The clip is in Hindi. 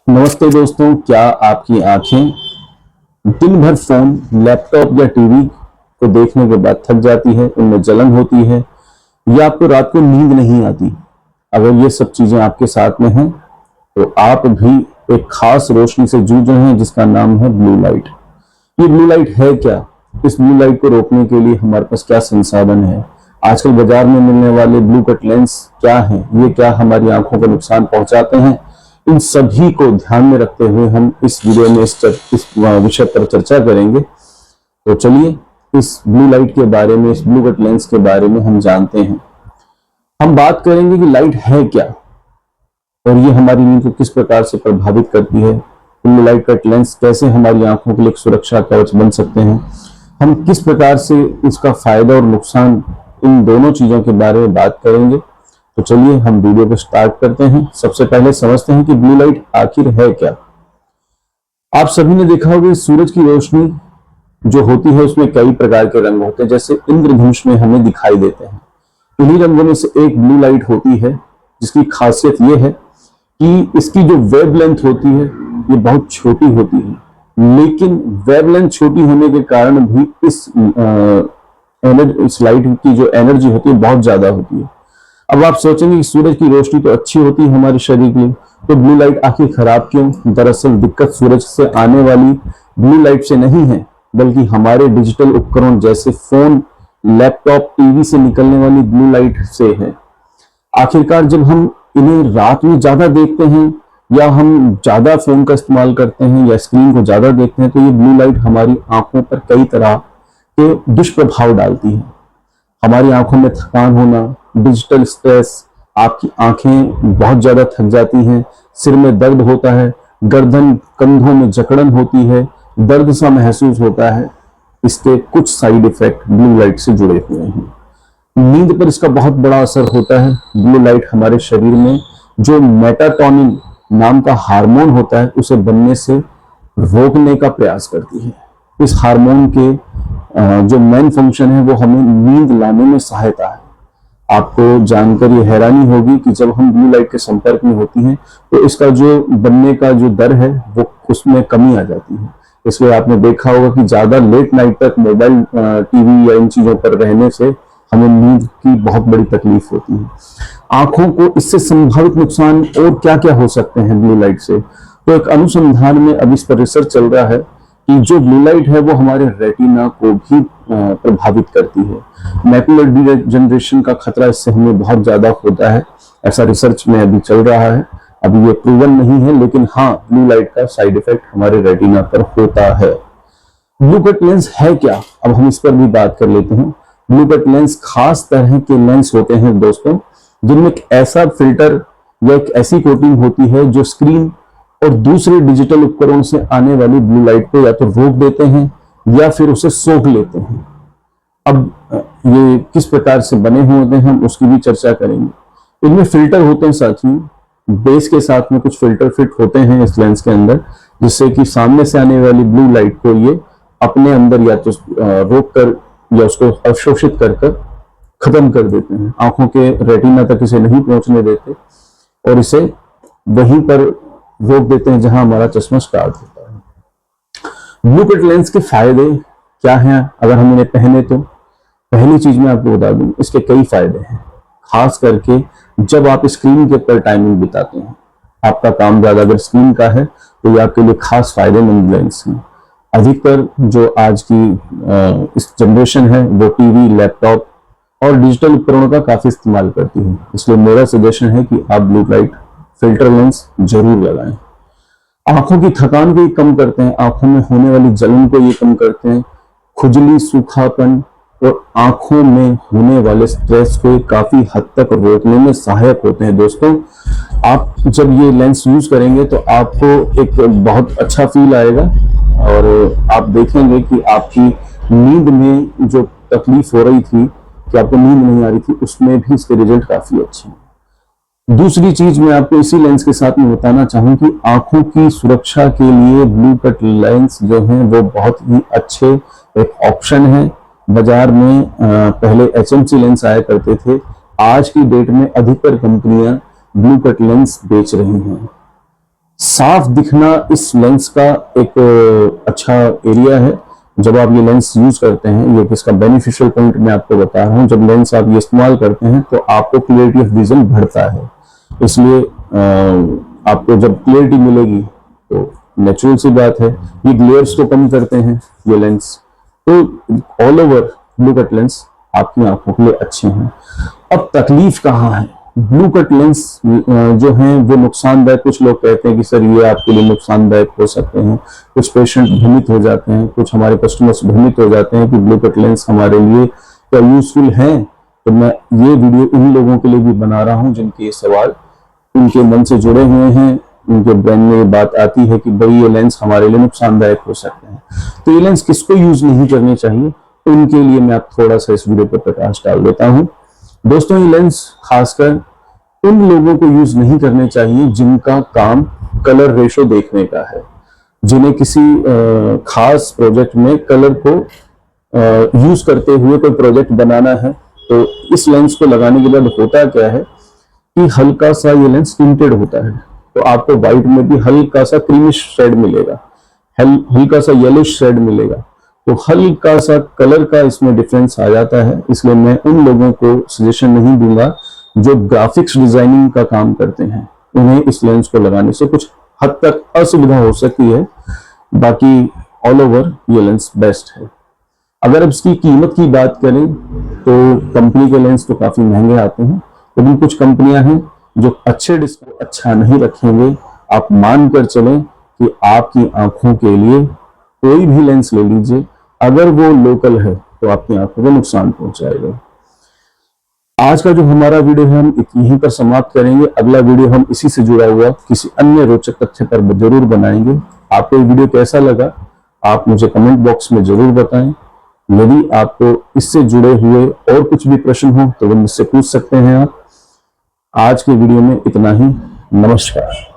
नमस्ते दोस्तों, क्या आपकी आंखें दिन भर फोन, लैपटॉप या टीवी को देखने के बाद थक जाती है, उनमें जलन होती है या आपको रात को नींद नहीं आती? अगर ये सब चीजें आपके साथ में हैं तो आप भी एक खास रोशनी से जूझ रहे हैं जिसका नाम है ब्लू लाइट। ये ब्लू लाइट है क्या? इस ब्लू लाइट को रोकने के लिए हमारे पास क्या संसाधन है? आजकल बाजार में मिलने वाले ब्लू कट लेंस क्या हैं? ये क्या हमारी आंखों को नुकसान पहुंचाते हैं? इन सभी को ध्यान में रखते हुए हम इस वीडियो में इस विषय पर चर्चा करेंगे। तो चलिए इस ब्लू लाइट के बारे में, इस ब्लू कट लेंस के बारे में हम जानते हैं। हम बात करेंगे कि लाइट है क्या और ये हमारी नींद को किस प्रकार से प्रभावित करती है। ब्लू लाइट कट लेंस कैसे हमारी आंखों के लिए एक सुरक्षा कवच बन सकते हैं। हम किस प्रकार से इसका फायदा और नुकसान, इन दोनों चीजों के बारे में बात करेंगे। तो चलिए हम वीडियो को स्टार्ट करते हैं। सबसे पहले समझते हैं कि ब्लू लाइट आखिर है क्या। आप सभी ने देखा होगा सूरज की रोशनी जो होती है उसमें कई प्रकार के रंग होते हैं, जैसे इंद्रधनुष में हमें दिखाई देते हैं। इन्हीं रंगों में से एक ब्लू लाइट होती है जिसकी खासियत यह है कि इसकी जो वेवलेंथ होती है ये बहुत छोटी होती है, लेकिन वेवलेंथ छोटी होने के कारण भी इस लाइट की जो एनर्जी होती है बहुत ज्यादा होती है। अब आप सोचेंगे कि सूरज की रोशनी तो अच्छी होती है हमारे शरीर के लिए, तो ब्लू लाइट आखिर खराब क्यों? दरअसल दिक्कत सूरज से आने वाली ब्लू लाइट से नहीं है, बल्कि हमारे डिजिटल उपकरण जैसे फोन, लैपटॉप, टीवी से निकलने वाली ब्लू लाइट से है। आखिरकार जब हम इन्हें रात में ज्यादा देखते हैं या हम ज्यादा फोन का इस्तेमाल करते हैं या स्क्रीन को ज्यादा देखते हैं, तो ये ब्लू लाइट हमारी आंखों पर कई तरह के दुष्प्रभाव डालती है। हमारी आंखों में थकान होना, डिजिटल स्ट्रेस, आपकी आंखें बहुत ज्यादा थक जाती हैं, सिर में दर्द होता है, गर्दन कंधों में जकड़न होती है, दर्द सा महसूस होता है। इसके कुछ साइड इफेक्ट ब्लू लाइट से जुड़े हुए हैं। नींद पर इसका बहुत बड़ा असर होता है। ब्लू लाइट हमारे शरीर में जो मेलाटोनिन नाम का हार्मोन होता है उसे बनने से रोकने का प्रयास करती है। इस हार्मोन के जो मेन फंक्शन है वो हमें नींद लाने में सहायता है। आपको जानकर ये हैरानी होगी कि जब हम ब्लू लाइट के संपर्क में होती हैं तो इसका जो बनने का जो दर है वो उसमें कमी आ जाती है। इसलिए आपने देखा होगा कि ज्यादा लेट नाइट तक मोबाइल, टीवी या इन चीजों पर रहने से हमें नींद की बहुत बड़ी तकलीफ होती है। आंखों को इससे संभावित नुकसान और क्या क्या हो सकते हैं ब्लू लाइट से? तो एक अनुसंधान में अब इस पर रिसर्च चल रहा है कि जो ब्लू लाइट है वो हमारे रेटिना को भी प्रभावित करती है। मैकुलर डिजनरेशन का खतरा इससे हमें बहुत ज्यादा होता है, ऐसा रिसर्च में अभी चल रहा है। अभी ये प्रूवन नहीं है, लेकिन हाँ, ब्लू लाइट का साइड इफेक्ट हमारे रेटिना पर होता है। ब्लू कट लेंस है क्या? अब हम इस पर भी बात कर लेते हैं। ब्लू कट लेंस खास तरह के लेंस होते हैं दोस्तों, जिनमें एक ऐसा फिल्टर या एक ऐसी कोटिंग होती है जो स्क्रीन और दूसरे डिजिटल उपकरणों से आने वाली ब्लू लाइट को या तो रोक देते हैं या फिर उसे सोख लेते हैं। अब ये किस प्रकार से बने हुए होते हैं हम उसकी भी चर्चा करेंगे। इनमें फिल्टर होते हैं साथियों, बेस के साथ में कुछ फिल्टर फिट होते हैं इस लेंस के अंदर, जिससे कि सामने से आने वाली ब्लू लाइट को ये अपने अंदर या तो रोक कर या उसको अवशोषित कर खत्म कर देते हैं। आंखों के रेटिना तक इसे नहीं पहुंचने देते और इसे वहीं पर रोक देते हैं जहां हमारा चश्मा स्टार्ट होता है। ब्लू कट लेंस के फायदे क्या हैं अगर हम इन्हें पहने? तो पहली चीज मैं आपको बता दूं, इसके कई फायदे हैं। खास करके जब आप स्क्रीन के ऊपर टाइमिंग बिताते हैं, आपका काम ज्यादा अगर स्क्रीन का है तो ये आपके लिए खास फायदेमंद लेंस है। अधिकतर जो आज की इस जनरेशन है वो टीवी, लैपटॉप और डिजिटल उपकरणों का काफी इस्तेमाल करती है। इसलिए मेरा सजेशन है कि आप ब्लू लाइट फिल्टर लेंस जरूर लगाएं। आंखों की थकान को ये कम करते हैं, आंखों में होने वाली जलन को ये कम करते हैं, खुजली, सूखापन और आंखों में होने वाले स्ट्रेस को काफी हद तक रोकने में सहायक होते हैं। दोस्तों, आप जब ये लेंस यूज करेंगे तो आपको एक बहुत अच्छा फील आएगा और आप देखेंगे कि आपकी नींद में जो तकलीफ हो रही थी कि आपको नींद नहीं आ रही थी, उसमें भी इसके रिजल्ट काफी अच्छे हैं। दूसरी चीज मैं आपको इसी लेंस के साथ में बताना चाहूँ कि आंखों की सुरक्षा के लिए ब्लू कट लेंस जो हैं वो बहुत ही अच्छे एक ऑप्शन है। बाजार में पहले HMC लेंस आया करते थे, आज की डेट में अधिकतर कंपनियां ब्लू कट लेंस बेच रही हैं। साफ दिखना इस लेंस का एक अच्छा एरिया है। जब आप ये लेंस यूज करते हैं, ये इसका बेनिफिशियल पॉइंट मैं आपको बता रहा हूँ, जब लेंस आप ये इस्तेमाल करते हैं तो आपको क्लियरिटी ऑफ विजन बढ़ता है। इसलिए आपको जब क्लियरिटी मिलेगी तो नेचुरल सी बात है, ये ग्लेयर्स को कम करते हैं ये लेंस। तो all over blue cut lens आपकी आंखों के लिए अच्छे हैं। अब तकलीफ कहाँ है? ब्लू कट लेंस जो हैं वो नुकसानदायक, कुछ लोग कहते हैं कि सर ये आपके लिए नुकसानदायक हो सकते हैं, कुछ पेशेंट भ्रमित हो जाते हैं, कुछ हमारे कस्टमर्स भ्रमित हो जाते हैं कि ब्लू कट लेंस हमारे लिए क्या यूजफुल है। तो मैं ये वीडियो उन लोगों के लिए भी बना रहा हूं जिनके ये सवाल उनके मन से जुड़े हुए हैं, उनके ब्रेन में ये बात आती है कि भाई ये लेंस हमारे लिए नुकसानदायक हो सकते हैं। तो ये लेंस किसको यूज नहीं करने चाहिए, उनके लिए मैं आप थोड़ा सा इस वीडियो पर प्रकाश डाल देता हूं। दोस्तों, ये लेंस खासकर उन लोगों को यूज नहीं करने चाहिए जिनका काम कलर रेशो देखने का है, जिन्हें किसी खास प्रोजेक्ट में कलर को यूज करते हुए कोई प्रोजेक्ट बनाना है। तो इस लेंस को लगाने के बाद होता क्या है कि हल्का सा ये लेंस टिंटेड होता है, तो आपको व्हाइट में भी हल्का सा क्रीमिश शेड मिलेगा, हल्का सा येलोइश शेड मिलेगा, तो हल्का सा कलर का इसमें डिफरेंस आ जाता है। इसलिए मैं उन लोगों को सजेशन नहीं दूंगा जो ग्राफिक्स डिजाइनिंग का काम करते हैं, उन्हें इस लेंस को लगाने से कुछ हद तक असुविधा हो सकती है। बाकी ऑल ओवर ये लेंस बेस्ट है। अगर अब इसकी कीमत की बात करें तो कंपनी के लेंस तो काफी महंगे आते हैं, लेकिन कुछ कंपनियां हैं जो अच्छे डिस्प्ले अच्छा नहीं रखेंगे। आप मान कर चलें कि आपकी आंखों के लिए कोई भी लेंस ले लीजिए, अगर वो लोकल है तो आपकी आंखों को नुकसान पहुंचाएगा। आज का जो हमारा वीडियो है हम यहीं पर समाप्त करेंगे। अगला वीडियो हम इसी से जुड़ा हुआ किसी अन्य रोचक तथ्य पर जरूर बनाएंगे। आपको ये वीडियो कैसा लगा आप मुझे कमेंट बॉक्स में जरूर बताएं। यदि आपको इससे जुड़े हुए और कुछ भी प्रश्न हो तो वो मुझसे पूछ सकते हैं आप। आज के वीडियो में इतना ही। नमस्कार।